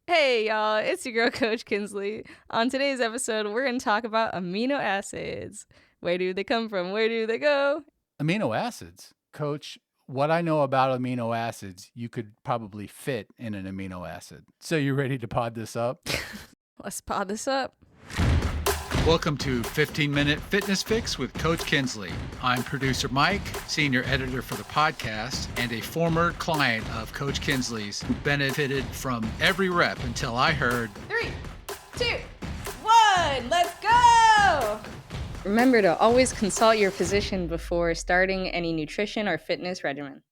Hey y'all, it's your girl Coach Kinsley. On today's episode, we're going to talk about amino acids. Where do they come from? Where do they go? Amino acids. Coach, what I know about amino acids, you could probably fit in an amino acid. So you ready to pod this up? Let's pod this up. Welcome to 15-Minute Fitness Fix with Coach Kinsley. I'm producer Mike, senior editor for the podcast, and a former client of Coach Kinsley's who benefited from every rep until I heard 3, 2, 1, let's go! Remember to always consult your physician before starting any nutrition or fitness regimen.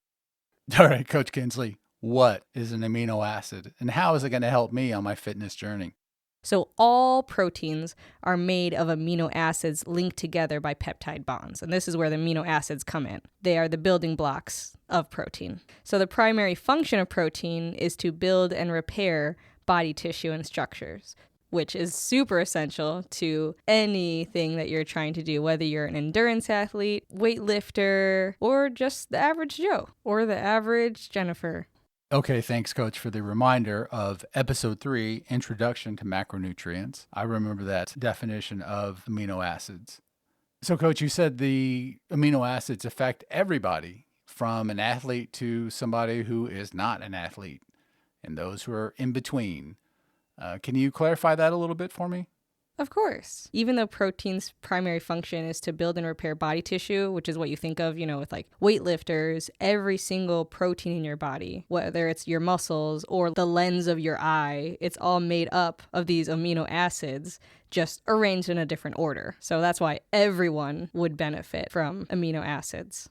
All right, Coach Kinsley, what is an amino acid and how is it going to help me on my fitness journey? So all proteins are made of amino acids linked together by peptide bonds. And this is where the amino acids come in. They are the building blocks of protein. So the primary function of protein is to build and repair body tissue and structures, which is super essential to anything that you're trying to do, whether you're an endurance athlete, weightlifter, or just the average Joe or the average Jennifer. Okay, thanks, Coach, for the reminder of Episode 3, Introduction to Macronutrients. I remember that definition of amino acids. So, Coach, you said the amino acids affect everybody, from an athlete to somebody who is not an athlete, and those who are in between. Can you clarify that a little bit for me? Of course. Even though protein's primary function is to build and repair body tissue, which is what you think of, with like weightlifters, every single protein in your body, whether it's your muscles or the lens of your eye, it's all made up of these amino acids, just arranged in a different order. So that's why everyone would benefit from amino acids.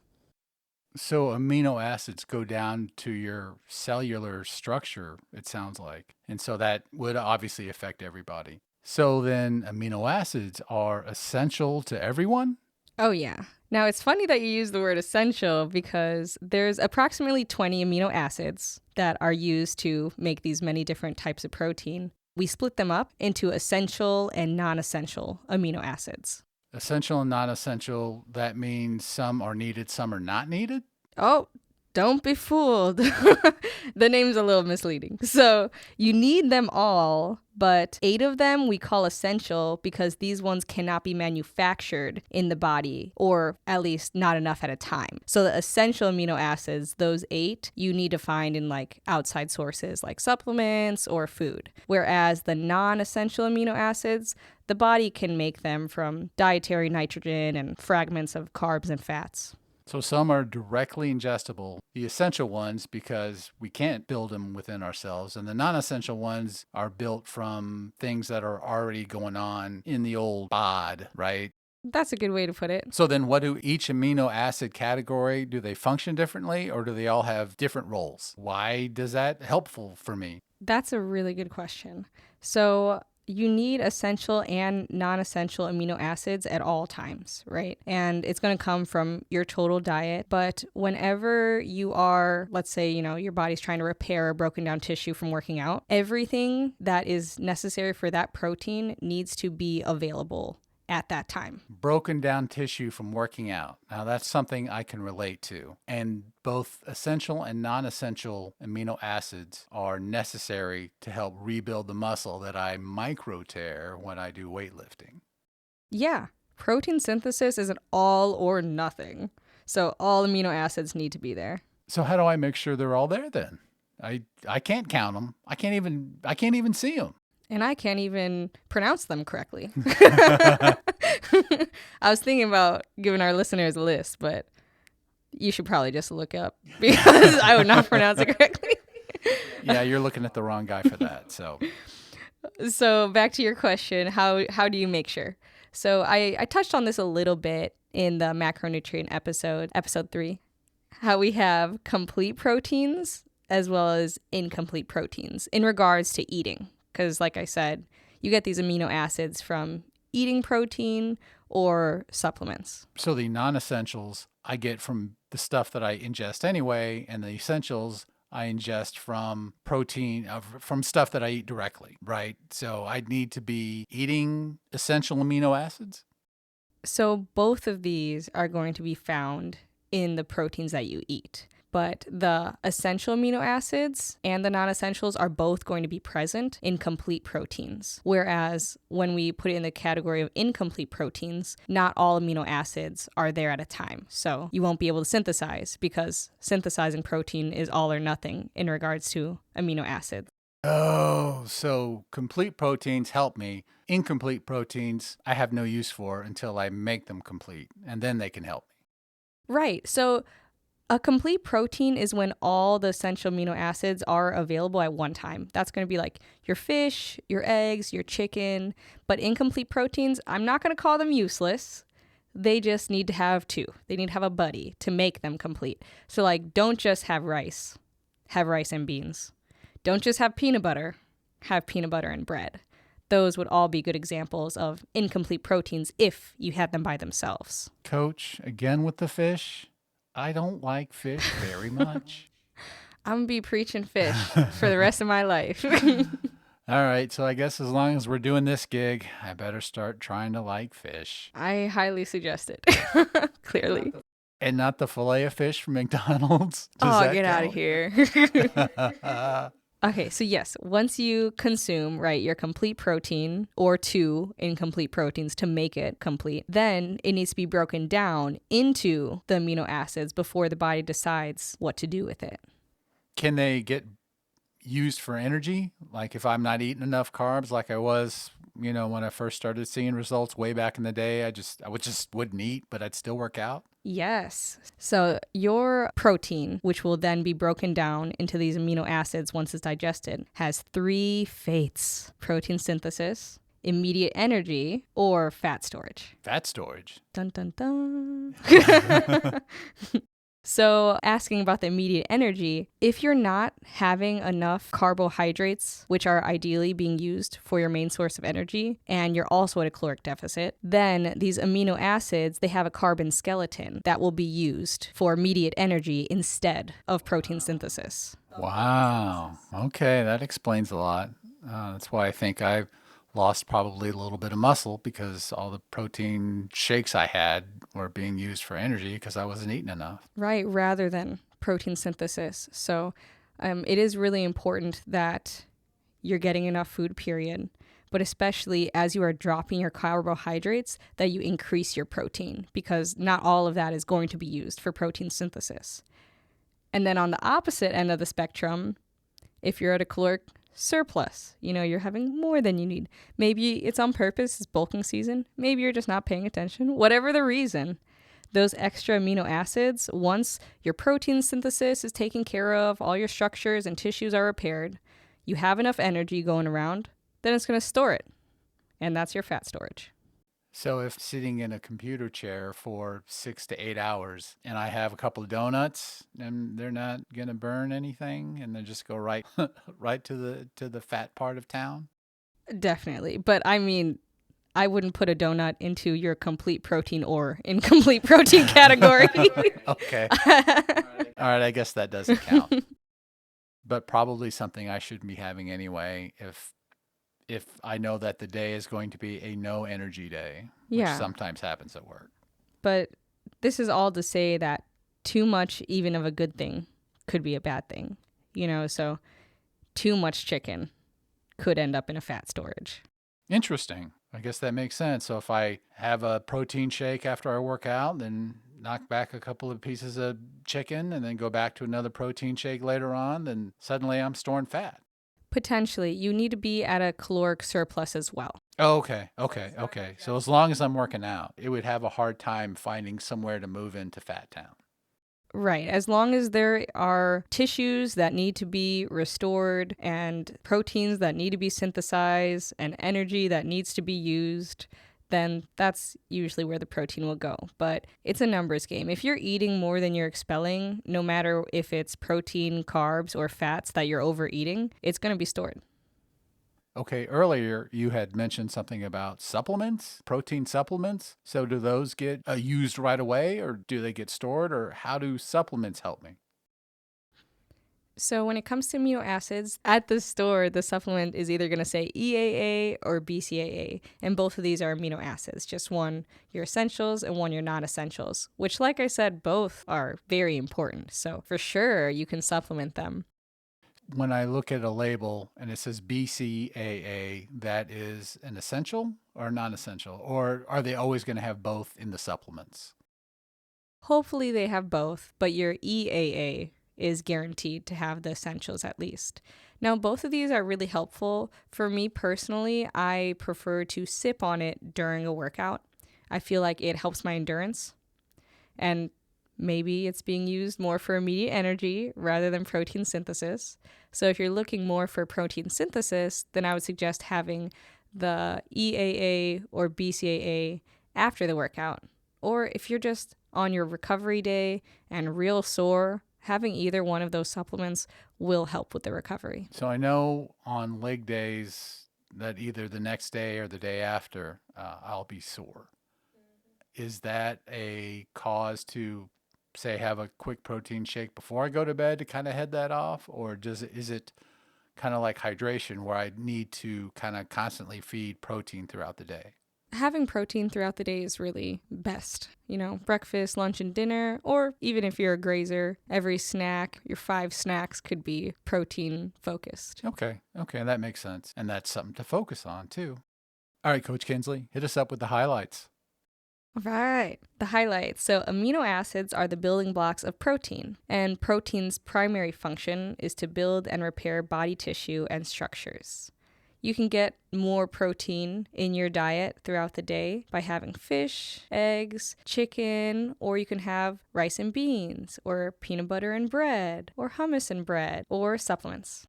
So amino acids go down to your cellular structure, it sounds like. And so that would obviously affect everybody. So then amino acids are essential to everyone? Oh, yeah. Now, it's funny that you use the word essential because there's approximately 20 amino acids that are used to make these many different types of protein. We split them up into essential and non-essential amino acids. Essential and non-essential, that means some are needed, some are not needed? Oh, don't be fooled. The name's a little misleading. So you need them all, but 8 of them we call essential because these ones cannot be manufactured in the body, or at least not enough at a time. So the essential amino acids, those 8, you need to find in like outside sources like supplements or food. Whereas the non-essential amino acids, the body can make them from dietary nitrogen and fragments of carbs and fats. So some are directly ingestible, the essential ones, because we can't build them within ourselves. And the non-essential ones are built from things that are already going on in the old bod, right? That's a good way to put it. So then what do each amino acid category, do they function differently or do they all have different roles? Why does that helpful for me? That's a really good question. So you need essential and non-essential amino acids at all times, right? And it's going to come from your total diet. But whenever you are, let's say, your body's trying to repair a broken down tissue from working out, everything that is necessary for that protein needs to be available at that time. Broken down tissue from working out. Now that's something I can relate to. And both essential and non-essential amino acids are necessary to help rebuild the muscle that I micro tear when I do weightlifting. Yeah, protein synthesis is an all or nothing. So all amino acids need to be there. So how do I make sure they're all there then? I can't count them. I can't even see them. And I can't even pronounce them correctly. I was thinking about giving our listeners a list, but you should probably just look up because I would not pronounce it correctly. Yeah, you're looking at the wrong guy for that. So back to your question, how do you make sure? So I touched on this a little bit in the macronutrient episode 3, how we have complete proteins as well as incomplete proteins in regards to eating. Because like I said, you get these amino acids from eating protein or supplements. So the non-essentials I get from the stuff that I ingest anyway, and the essentials I ingest from protein, from stuff that I eat directly, right? So I'd need to be eating essential amino acids? So both of these are going to be found in the proteins that you eat. but the essential amino acids and the non-essentials are both going to be present in complete proteins. Whereas when we put it in the category of incomplete proteins, not all amino acids are there at a time. So you won't be able to synthesize because synthesizing protein is all or nothing in regards to amino acids. Oh, so complete proteins help me. Incomplete proteins I have no use for until I make them complete, and then they can help me. Right. So a complete protein is when all the essential amino acids are available at one time. That's going to be like your fish, your eggs, your chicken. But incomplete proteins, I'm not going to call them useless. They just need to have two. They need to have a buddy to make them complete. So, like, don't just have rice and beans. Don't just have peanut butter and bread. Those would all be good examples of incomplete proteins if you had them by themselves. Coach, again with the fish. I don't like fish very much. I'm going to be preaching fish for the rest of my life. All right, so I guess as long as we're doing this gig, I better start trying to like fish. I highly suggest it, clearly. And not the fillet of fish from McDonald's. Oh, get out of here. Okay, so yes, once you consume, right, your complete protein or two incomplete proteins to make it complete, then it needs to be broken down into the amino acids before the body decides what to do with it. Can they get used for energy? Like if I'm not eating enough carbs like I was, when I first started seeing results way back in the day, I wouldn't eat, but I'd still work out. Yes. So your protein, which will then be broken down into these amino acids once it's digested, has 3 fates: protein synthesis, immediate energy, or fat storage. Fat storage. Dun, dun, dun. So asking about the immediate energy, if you're not having enough carbohydrates, which are ideally being used for your main source of energy, and you're also at a caloric deficit, then these amino acids, they have a carbon skeleton that will be used for immediate energy instead of protein synthesis. Wow. Okay, that explains a lot. That's why I think I've lost probably a little bit of muscle, because all the protein shakes I had were being used for energy because I wasn't eating enough. Right, rather than protein synthesis. So it is really important that you're getting enough food, period. But especially as you are dropping your carbohydrates, that you increase your protein, because not all of that is going to be used for protein synthesis. And then on the opposite end of the spectrum, if you're at a caloric surplus, you're having more than you need. Maybe it's on purpose, it's bulking season. Maybe you're just not paying attention. Whatever the reason, those extra amino acids, once your protein synthesis is taken care of, all your structures and tissues are repaired, you have enough energy going around, then it's going to store it. And that's your fat storage. So if sitting in a computer chair for 6 to 8 hours and I have a couple of donuts, and they're not going to burn anything, and they just go right right to the fat part of town? Definitely. But I mean, I wouldn't put a donut into your complete protein or incomplete protein category. Okay. All right, I guess that doesn't count. But probably something I shouldn't be having anyway if I know that the day is going to be a no energy day, which sometimes happens at work. But this is all to say that too much, even of a good thing, could be a bad thing. So too much chicken could end up in a fat storage. Interesting. I guess that makes sense. So if I have a protein shake after I work out, then knock back a couple of pieces of chicken and then go back to another protein shake later on, then suddenly I'm storing fat. Potentially. You need to be at a caloric surplus as well. Oh, okay. So as long as I'm working out, it would have a hard time finding somewhere to move into Fat Town. Right. As long as there are tissues that need to be restored and proteins that need to be synthesized and energy that needs to be used, then that's usually where the protein will go. But it's a numbers game. If you're eating more than you're expelling, no matter if it's protein, carbs, or fats that you're overeating, it's going to be stored. Okay, earlier you had mentioned something about supplements, protein supplements. So do those get used right away, or do they get stored, or how do supplements help me? So when it comes to amino acids, at the store, the supplement is either going to say EAA or BCAA, and both of these are amino acids. Just one your essentials and one your non-essentials, which, like I said, both are very important. So for sure, you can supplement them. When I look at a label and it says BCAA, that is an essential or non-essential? Or are they always going to have both in the supplements? Hopefully they have both, but your EAA is guaranteed to have the essentials at least. Now, both of these are really helpful. For me personally, I prefer to sip on it during a workout. I feel like it helps my endurance, and maybe it's being used more for immediate energy rather than protein synthesis. So if you're looking more for protein synthesis, then I would suggest having the EAA or BCAA after the workout. Or if you're just on your recovery day and real sore, having either one of those supplements will help with the recovery. So I know on leg days that either the next day or the day after, I'll be sore. Is that a cause to, say, have a quick protein shake before I go to bed to kind of head that off? Or is it kind of like hydration where I need to kind of constantly feed protein throughout the day? Having protein throughout the day is really best. Breakfast, lunch, and dinner, or even if you're a grazer, every snack, your 5 snacks could be protein focused. Okay, that makes sense. And that's something to focus on too. All right, Coach Kinsley, hit us up with the highlights. Right. The highlights. So, amino acids are the building blocks of protein, and protein's primary function is to build and repair body tissue and structures. You can get more protein in your diet throughout the day by having fish, eggs, chicken, or you can have rice and beans, or peanut butter and bread, or hummus and bread, or supplements.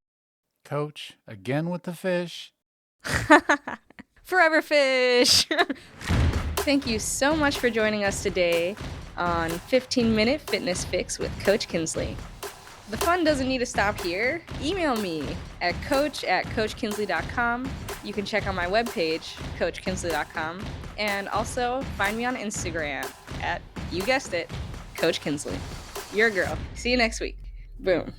Coach, again with the fish. Forever fish! Thank you so much for joining us today on 15-Minute Fitness Fix with Coach Kinsley. The fun doesn't need to stop here. Email me at coach@coachkinsley.com. You can check out my webpage, coachkinsley.com, and also find me on Instagram at, you guessed it, Coach Kinsley. Your girl. See you next week. Boom.